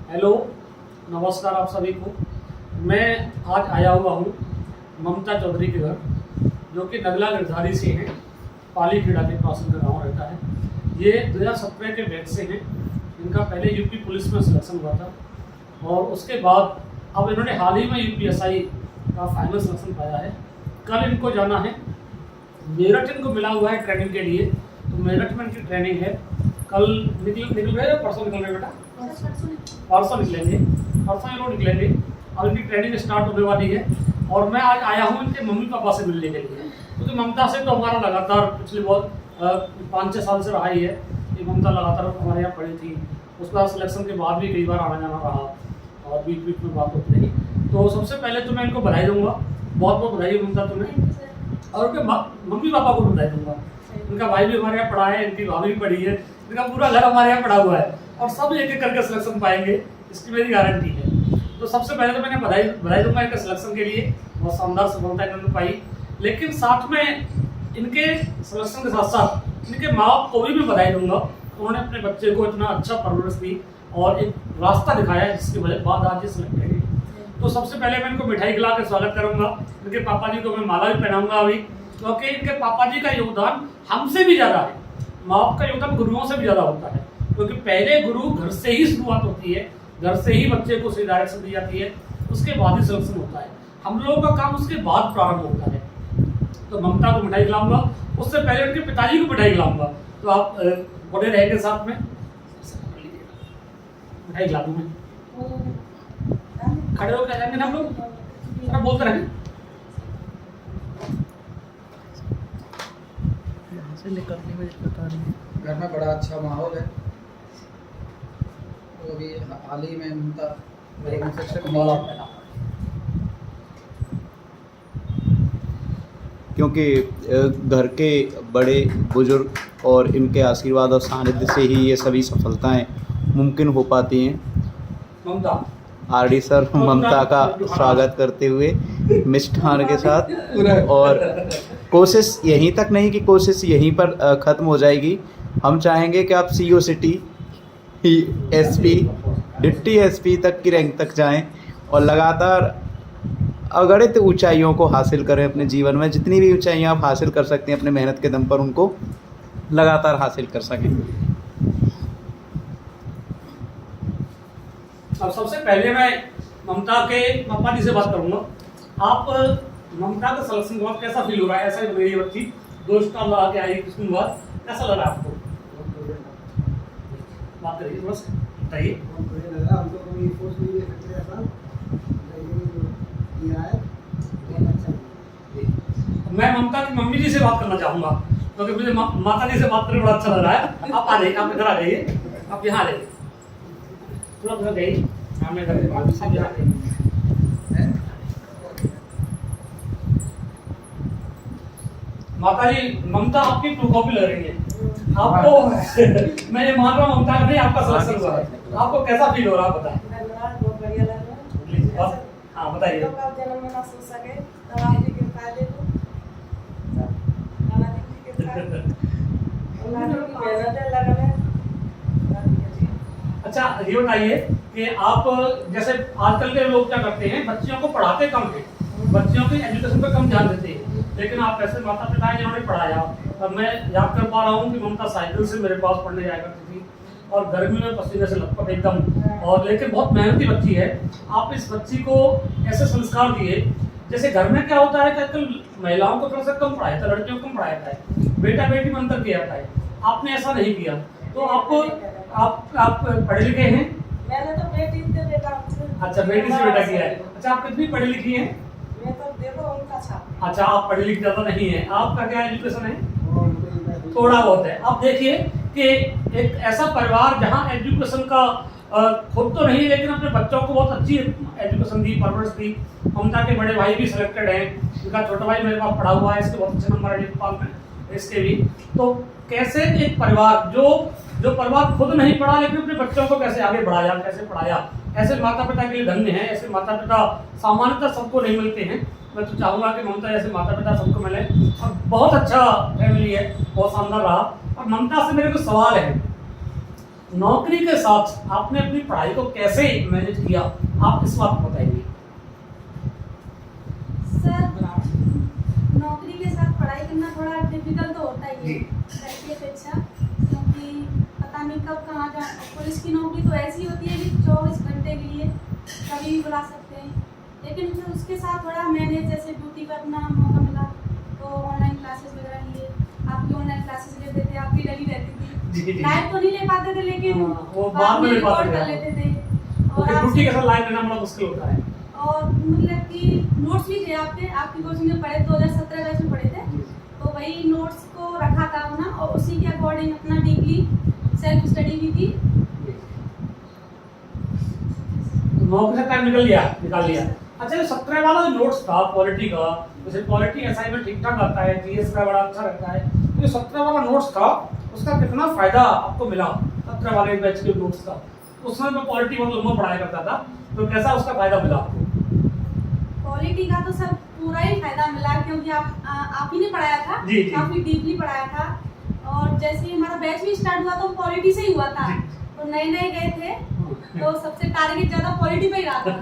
Hello, नमस्कार आप सभी को। मैं आज आया हुआ हूँ ममता चौधरी के घर, जो कि नगला गिरधारी से हैं, पाली खेड़ा के पास उनका गाँव रहता है। ये 2017 के बैच से हैं। इनका पहले यूपी पुलिस में सिलेक्शन हुआ था और उसके बाद अब इन्होंने हाल ही में यूपीएसआई का फाइनल सिलेक्शन पाया है। कल इनको जाना है मेरठ, इनको मिला हुआ है ट्रेनिंग के लिए। तो मेरठ में इनकी ट्रेनिंग है। कल निकल रहे हैं, परसों निकल रहे बेटा? परसों निकलेंगे, परसों ये लोग निकलेंगे। अब इनकी ट्रेनिंग स्टार्ट होने वाली है और मैं आज आया हूँ इनके मम्मी पापा से मिलने के लिए, क्योंकि ममता से तो हमारा लगातार पिछले बहुत 5-6 साल से रहा ही है। ये ममता लगातार हमारे यहाँ पढ़ी थी, उसके बाद सिलेक्शन के बाद भी कई बार आना जाना रहा और बीच बीच में बात होती रही। तो सबसे पहले तो मैं इनको बधाई दूंगा, बहुत बहुत बधाई ममता तुम्हें, और उनके मम्मी पापा को बधाई दूंगा। इनका भाई भी हमारे यहाँ पढ़ा है, इनकी भाभी भी पढ़ी है, इनका पूरा घर हमारे यहाँ पढ़ा हुआ है और सब एक एक करके सिलेक्शन पाएंगे, इसकी मेरी गारंटी है। तो सबसे पहले तो मैंने बधाई दूंगा इनके सिलेक्शन के लिए, बहुत शानदार सफलता इन्होंने पाई। लेकिन साथ में इनके सिलेक्शन के साथ साथ इनके माँ बाप को भी मैं बधाई दूंगा। उन्होंने अपने बच्चे को इतना अच्छा परवरिश दी और एक रास्ता दिखाया, जिसकी वजह बाद आज ये सिलेक्टेड है। तो सबसे पहले मैं इनको मिठाई खिला के स्वागत करूंगा। इनके पापा जी को मैं माला भी पहनाऊंगा अभी, क्योंकि इनके पापा जी का योगदान हमसे भी ज़्यादा है। माँ बाप का योगदान गुरुओं से भी ज़्यादा होता है, क्योंकि पहले गुरु घर से ही शुरुआत होती है, घर से ही बच्चे को सही डायरेक्शन दी जाती है, उसके बाद ही सिलेक्शन होता है। हम लोगों का काम उसके बाद प्रारंभ होता है। तो ममता को मिठाई खिलाऊंगा, उससे पहले उनके पिताजी को मिठाई खिलाऊंगा। तो आप बड़े रहेंगे साथ में, मिठाई खिला दूँ मैं। खड़े होकर जाएंगे ना हम लोग, थोड़ा बोलते रहेंगे। यहाँ से निकलने में दिक्कत आ रही है। घर में बड़ा अच्छा माहौल है। तो अभी हाल ही में ममता क्योंकि घर के बड़े बुजुर्ग और इनके आशीर्वाद और सानिध्य से ही ये सभी सफलताएं मुमकिन हो पाती हैं। ममता आरडी सर ममता का स्वागत करते हुए मिष्ठान के साथ, और कोशिश यहीं तक नहीं कि कोशिश यहीं पर ख़त्म हो जाएगी। हम चाहेंगे कि आप CO city, SP, deputy SP तक की रैंक तक जाएं और लगातार अगणित ऊंचाइयों को हासिल करें अपने जीवन में। जितनी भी ऊंचाइयां आप हासिल कर सकते हैं अपने मेहनत के दम पर, उनको लगातार हासिल कर सकें। अब सबसे पहले मैं ममता के पापा जी से बात करूंगा। आप ममता का सिलेक्शन के बाद कैसा फील हो रहा है? ऐसा ही मेरी बच्ची 2 स्टार लगा के आई कुछ दिन बाद, कैसा लग रहा है आपको? बात करिए थोड़ा सा, बताइए। मैं ममता की मम्मी जी से बात करना चाहूंगा, क्योंकि मुझे माता जी से बात करने बड़ा अच्छा लग रहा है। आप आ जाइए, आप इधर आ जाइए, आप यहाँ आ जाइए, थोड़ा उधर जाइए, सामने घर के बाजू से यहाँ जाइए। माता जी, ममता आपकी ट्रू कॉपी लग रही है आपको। मैं ये मान रहा हूँ ममता नहीं, आपका सिलेक्शन हुआ है। आपको कैसा फील हो रहा है बताएं? बहुत बढ़िया लग रहा है। हाँ बताइए। तो कब जन्म में ना सोच सके, तब आप जी के फायदे को, नाना जी के फायदे, नाना जी की मेहनत लगन है। अच्छा ये बताइए कि आप जैसे आजकल के लोग क्या करते हैं, बच्चियों को पढ़ाते कम हैं, बच्चियों की एजुकेशन पे कम ध्यान देते हैं, लेकिन आप ऐसे माता पिता हैं जिन्होंने पढ़ाया। अब मैं याद कर पा रहा हूँ कि ममता साइकिल से मेरे पास पढ़ने जाया करती थी और गर्मी में पसीने से लथपथ एकदम, और लेकिन बहुत मेहनती बच्ची है। आप इस बच्ची को ऐसे संस्कार दिए, जैसे घर में क्या होता है कि आजकल महिलाओं को थोड़ा सा कम पढ़ाया था, लड़कियों को कम पढ़ाया था, बेटा बेटी में अंतर किया था। आपने ऐसा नहीं किया। तो आप पढ़े लिखे हैं? मैंने तो बेटी से बेटा। अच्छा, बेटी से बेटा किया है। अच्छा, आप कितनी पढ़ी लिखी हैं? मैं तो देखो उनका छाप। अच्छा, आप पढ़ी लिखी ज्यादा नहीं है। आपका क्या एजुकेशन है? थोड़ा बहुत है। अब देखिए कि एक ऐसा परिवार जहाँ एजुकेशन का खुद तो नहीं, लेकिन अपने बच्चों को बहुत अच्छी एजुकेशन दी, परवरिश दी। ममता के बड़े भाई भी सिलेक्टेड हैं, इनका छोटा भाई मेरे पास पढ़ा हुआ है, इसके बहुत अच्छे नंबर है नेपाल में, इसके भी। तो कैसे एक परिवार जो परिवार खुद नहीं पढ़ा लेकिन अपने बच्चों को कैसे आगे बढ़ाया, कैसे पढ़ाया, ऐसे माता पिता के लिए धन्य है। ऐसे माता पिता सामान्यतः सबको नहीं मिलते हैं। मैं तो चाहूँगा कि ममता जैसे माता पिता सबको मिले, और बहुत अच्छा फैमिली है, बहुत शानदार रहा। और ममता से मेरे को सवाल है नौकरी के साथ आपने अपनी पढ़ाई को कैसे मैनेज किया, आप इस बात को बताएंगे। सर, नौकरी के साथ पढ़ाई करना थोड़ा डिफिकल्ट तो होता ही है घर की अपेक्षा, क्योंकि पता नहीं कब कहाँ जा। पुलिस की नौकरी तो ऐसी होती है कि 24 घंटे के लिए कभी भी बुला सकते हैं, लेकिन फिर उसके साथ थोड़ा मैनेज, जैसे ड्यूटी पर अपना मौका मिला तो ऑनलाइन क्लासेस वगैरह लिए। आपकी ऑनलाइन क्लासेस लेते थे, आपकी डली रहती थी, लाइव तो नहीं ले पाते थे, लेकिन वो बाद में ले पाते रिकॉर्ड थे। कर लेते थे। क्योंकि ड्यूटी के साथ लाइव लेना बड़ा मुश्किल होता है। और मतलब कि नोट्स भी थे आपकी कोचिंग में पढ़े, 2017 बैच में पढ़े थे, तो वही नोट्स को रखा था अपना, और उसी के अकॉर्डिंग अपना डीपली सेल्फ स्टडी भी की। नौकरी से टाइम निकाल लिया। अच्छा, ये 17 वाला जो नोट्स था पॉलिटी का, जैसे पॉलिटी असाइनमेंट ठीक ठाक आता है, जीएस का बड़ा अच्छा रहता है, तो ये 17 वाला नोट्स था, उसका कितना फायदा आपको मिला 17 वाले बैच के नोट्स का? उसमें मैं पॉलिटी बहुत लंबा पढ़ाया करता था, तो कैसा उसका फायदा मिला आपको? पॉलिटी का तो सर पूरा ही फायदा मिला, क्योंकि आप ही ने पढ़ाया था, जी। काफी डीपली पढ़ाया था। और जैसे ही हमारा बैच भी स्टार्ट हुआ तो पॉलिटी से ही हुआ था, तो नए गए थे, तो सबसे टारगेट ज्यादा पॉलिटी पे ही रहा था।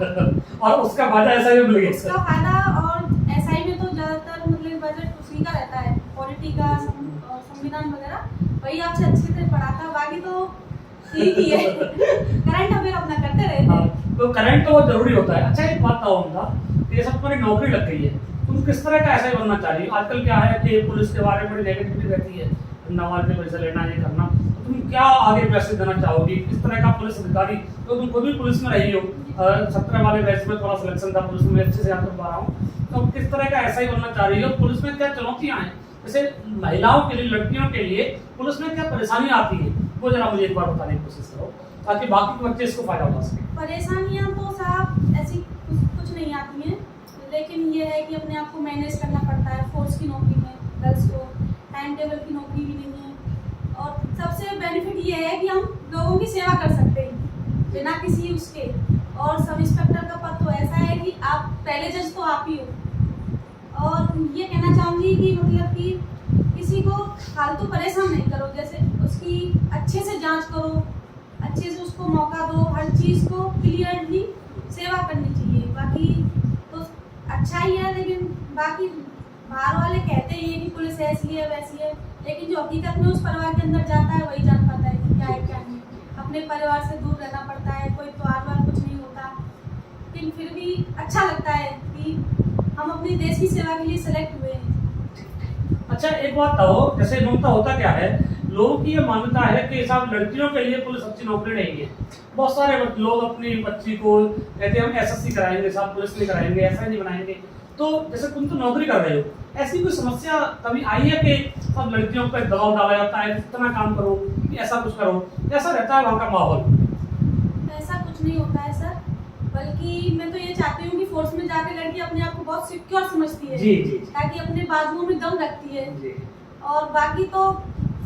और उसका फायदा ऐसा ही मिल गया। उसका फायदा, और एसआई में तो ज्यादातर मतलब बजट उसी का रहता है, पॉलिटी का और संविधान वगैरह, वही आपसे अच्छे से पढ़ाता, बाकी तो ठीक ही है। करंट अफेयर अपना करते रहे थे। तो करंट तो बहुत जरूरी होता है। अच्छा, एक बात बताओ हमका, ये सब तुम्हारी नौकरी लग गई है, तुम किस तरह का ऐसा ही बनना चाह रही हो? आजकल क्या है कि पुलिस के बारे में बड़ी नेगेटिविटी रहती है, नवाज में पैसे लेना, ये करना, तो तुम क्या आगे मैसेज देना चाहोगी? किस तरह का पुलिस अधिकारी, तो तुम खुद भी पुलिस में रही हो, 17 वाले बैच में थोड़ा सिलेक्शन था, पुलिस में अच्छे से याद कर पा रहा हूँ, तो किस तरह का ऐसा ही बनना चाह रही हो? पुलिस में क्या चुनौतियाँ हैं, जैसे महिलाओं के लिए, लड़कियों के लिए पुलिस में क्या परेशानियाँ आती है, वो जरा मुझे एक बार बताने की कोशिश करो, ताकि बाकी के बच्चे इसको फायदा उठा सकें। परेशानियां तो साहब ऐसी कुछ नहीं आती हैं, लेकिन ये है कि अपने आप को मैनेज करना पड़ता है। फोर्स की नौकरी में गर्ल्स को टाइम टेबल की नौकरी भी नहीं है, और सबसे बेनिफिट ये है कि हम लोगों की सेवा कर सकते हैं बिना किसी उसके। और सब इंस्पेक्टर का पद तो ऐसा है कि आप पहले जज तो आप ही हो। और ये कहना चाहूँगी कि मतलब कि किसी को फालतू परेशान नहीं करो, जैसे उसकी अच्छे से जांच करो, अच्छे से उसको मौका दो, हर चीज़ को क्लियरली सेवा करनी चाहिए। बाकी तो अच्छा ही है, लेकिन बाकी बाहर वाले कहते ही हैं कि पुलिस ऐसी है वैसी है, लेकिन जो हकीकत में उस परिवार के अंदर जाता है वही जान पाता है कि क्या है क्या नहीं। अपने परिवार से दूर रहना पड़ता है, कोई त्योहार वार कुछ नहीं होता, लेकिन फिर भी अच्छा लगता है कि हम अपने देश की सेवा के लिए सेलेक्ट हुए हैं। अच्छा, एक बात बताओ, जैसे ममता होता क्या है, लोगों की ये मान्यता है कि साहब लड़कियों के लिए पुलिस अच्छी नौकरी नहीं है। बहुत सारे लोग अपनी बच्ची को कहते हैं हम एसएससी कराएंगे, साहब पुलिस नहीं कराएंगे, ऐसा नहीं बनाएंगे। तो जैसे तुम तो नौकरी कर रहे हो, ऐसी कोई समस्या कभी आई है कि सब लड़कियों पर दबाव डाला जाता है, इतना काम करो, ऐसा कुछ करो, कैसा रहता है वहाँ का माहौल? ऐसा कुछ नहीं होता है सर, बल्कि मैं तो ये चाहती हूँ कि फोर्स में जाकर लड़की अपने आप को बहुत सिक्योर समझती है, जी। ताकि अपने बाजुओं में दम रखती है। जी। और बाकी तो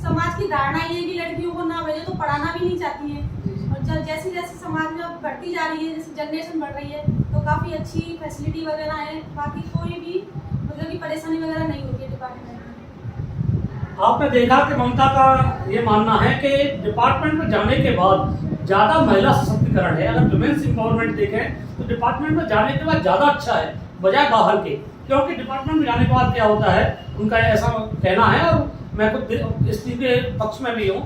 समाज की धारणा ये है कि लड़कियों को ना भेजे तो पढ़ाना भी नहीं चाहती है। और जैसे जैसे समाज में अब बढ़ती जा रही है, जैसे जनरेशन बढ़ रही है, तो काफ़ी अच्छी फैसिलिटी वगैरह है, बाकी कोई भी मतलब की परेशानी वगैरह नहीं होती है डिपार्टमेंट में। आपने देखा कि ममता का ये मानना है कि डिपार्टमेंट में जाने के बाद ज़्यादा महिला सशक्तिकरण है। अगर वुमेन्स एम्पावरमेंट देखें तो डिपार्टमेंट में जाने के बाद ज़्यादा अच्छा है बजाय बाहर के, क्योंकि डिपार्टमेंट में जाने के बाद क्या होता है, उनका ऐसा कहना है, और मैं खुद इस चीज़ के पक्ष में भी हूँ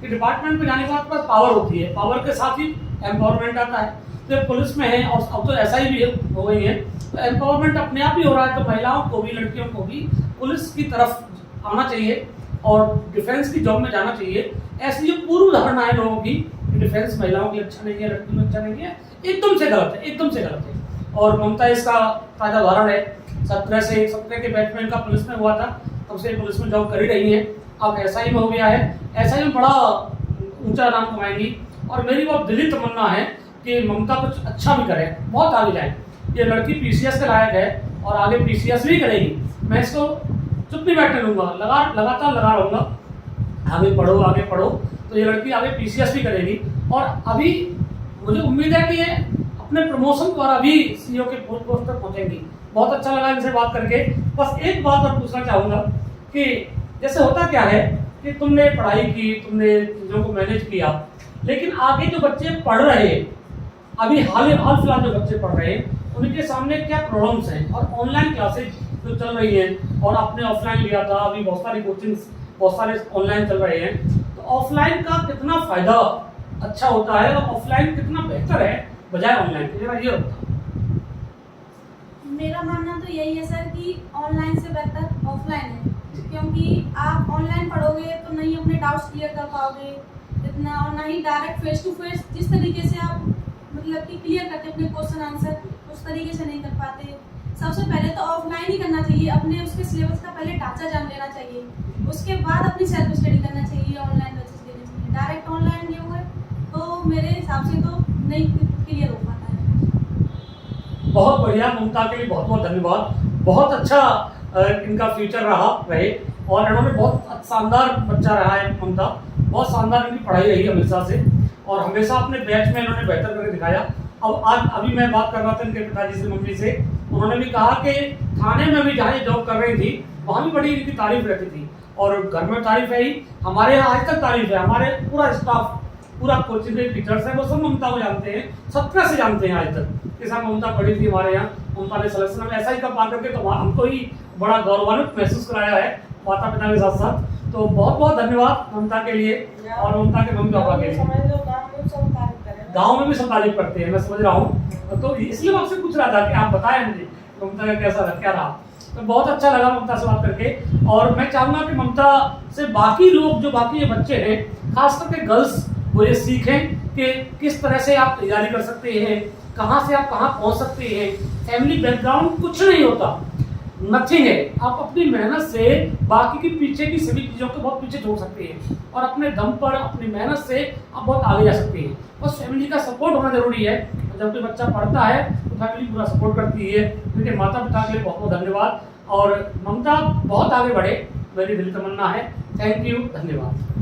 कि डिपार्टमेंट में जाने के बाद पावर होती है, पावर के साथ ही एम्पावरमेंट आता है। तो पुलिस में है, और अब तो ऐसा ही भी हो गई है, तो एम्पावरमेंट अपने आप ही हो रहा है। तो महिलाओं को भी, लड़कियों को भी पुलिस की तरफ आना चाहिए और डिफेंस की जॉब में जाना चाहिए। ऐसी जो पूर्व धारणा है लोगों की कि डिफेंस महिलाओं के लिए अच्छा नहीं है, लड़कियों के लिए अच्छा नहीं है, एकदम से गलत है, एकदम से गलत है। और ममता इसका ताज़ा उदाहरण है। 17 के बैच में इनका पुलिस में हुआ था, तब से पुलिस में जॉब कर ही रही है। अब एसआई में हो गया है, एसआई में बड़ा ऊंचा नाम कमाएंगी। और मेरी बहुत दिली तमन्ना है कि ममता कुछ अच्छा भी करे, बहुत आगे जाए। ये लड़की पीसीएस के लायक है और आगे पीसीएस भी करेगी। मैं इसको चुप नहीं बैठने दूंगा, लगातार लगा रहूँगा, आगे पढ़ो, तो ये लड़की आगे पीसीएस भी करेगी। और अभी मुझे उम्मीद है कि ये अपने प्रमोशन द्वारा भी सीईओ के पोस्ट तक पहुँचेंगी। बहुत अच्छा लगा इनसे बात करके। बस एक बात और पूछना चाहूँगा कि जैसे होता क्या है कि तुमने पढ़ाई की, तुमने चीज़ों को मैनेज किया, लेकिन आगे जो बच्चे पढ़ रहे हैं, अभी हाल फिलहाल जो बच्चे पढ़ रहे हैं, उनके सामने क्या प्रॉब्लम्स हैं, और ऑनलाइन क्लासेज जो चल रही हैं, और आपने ऑफलाइन लिया था, अभी बहुत सारी कोचिंग्स बहुत सारे ऑनलाइन चल रहे हैं, तो ऑफलाइन का कितना फायदा अच्छा होता है और ऑफलाइन कितना बेहतर है बजाय ऑनलाइन के, जरा ये होता। मेरा मानना तो यही है सर कि ऑनलाइन से बेहतर ऑफलाइन है, क्योंकि आप ऑनलाइन पढ़ोगे तो नहीं अपने डाउट्स क्लियर कर पाओगे इतना, और ना ही डायरेक्ट फेस टू फेस जिस तरीके से आप मतलब कि क्लियर करते अपने क्वेश्चन आंसर उस तरीके से नहीं कर पाते। सबसे पहले तो ऑफलाइन ही करना चाहिए, अपने उसके सिलेबस का पहले ढांचा जान लेना चाहिए, उसके बाद अपनी सेल्फ स्टडी करना चाहिए, ऑनलाइन बैचेस देने चाहिए। डायरेक्ट ऑनलाइन ये हुए तो मेरे हिसाब से तो नहीं क्लियर हो पाता है। बहुत बढ़िया, ममता के लिए बहुत बहुत धन्यवाद। बहुत अच्छा इनका फ्यूचर रहे, और इन्होंने बहुत शानदार बच्चा रहा है ममता, बहुत शानदार इनकी पढ़ाई रही हमेशा से, और हमेशा अपने बैच में इन्होंने बेहतर करके दिखाया। अब आज अभी मैं बात कर रहा था इनके पिताजी से, मम्मी से, उन्होंने भी कहा कि थाने में भी जहाँ ये जॉब कर रही थी वहाँ भी बड़ी इनकी तारीफ रहती थी, और घर में तारीफ है ही, हमारे यहाँ आज तक तारीफ है। हमारे पूरा स्टाफ, पूरा कोचिंग के टीचर्स हैं, वो सब ममता को जानते हैं, 17 से जानते हैं आज तक कि साहब ममता पढ़ी थी हमारे यहाँ, ममता ने सिलेक्शन में ऐसा ही कब पा करके तो हमको ही बड़ा गौरवान्वित महसूस कराया है माता पिता के साथ साथ। तो बहुत बहुत धन्यवाद ममता के लिए और ममता के मम्मी पापा के लिए। गाँव में भी सब तारीफ करते हैं, मैं समझ रहा हूँ, तो इसलिए मैं आपसे पूछ रहा था कि आप बताएं मुझे ममता का कैसा क्या रहा। तो बहुत अच्छा लगा ममता से बात करके, और मैं चाहूँगा कि ममता से बाकी लोग, जो बाकी ये बच्चे हैं, खास करके गर्ल्स, वो ये सीखें कि किस तरह से आप तैयारी कर सकते हैं, कहाँ से आप कहाँ पहुँच सकते हैं। फैमिली बैकग्राउंड कुछ नहीं होता, नथिंग है। आप अपनी मेहनत से बाकी की पीछे की सभी चीज़ों को बहुत पीछे छोड़ सकते हैं, और अपने दम पर अपनी मेहनत से आप बहुत आगे जा सकते हैं। बस फैमिली का सपोर्ट होना जरूरी है। जब कोई बच्चा पढ़ता है तो फैमिली पूरा सपोर्ट करती है। क्योंकि माता पिता के लिए बहुत बहुत धन्यवाद, और ममता बहुत आगे बढ़े, मेरी दिल तमन्ना है। थैंक यू, धन्यवाद।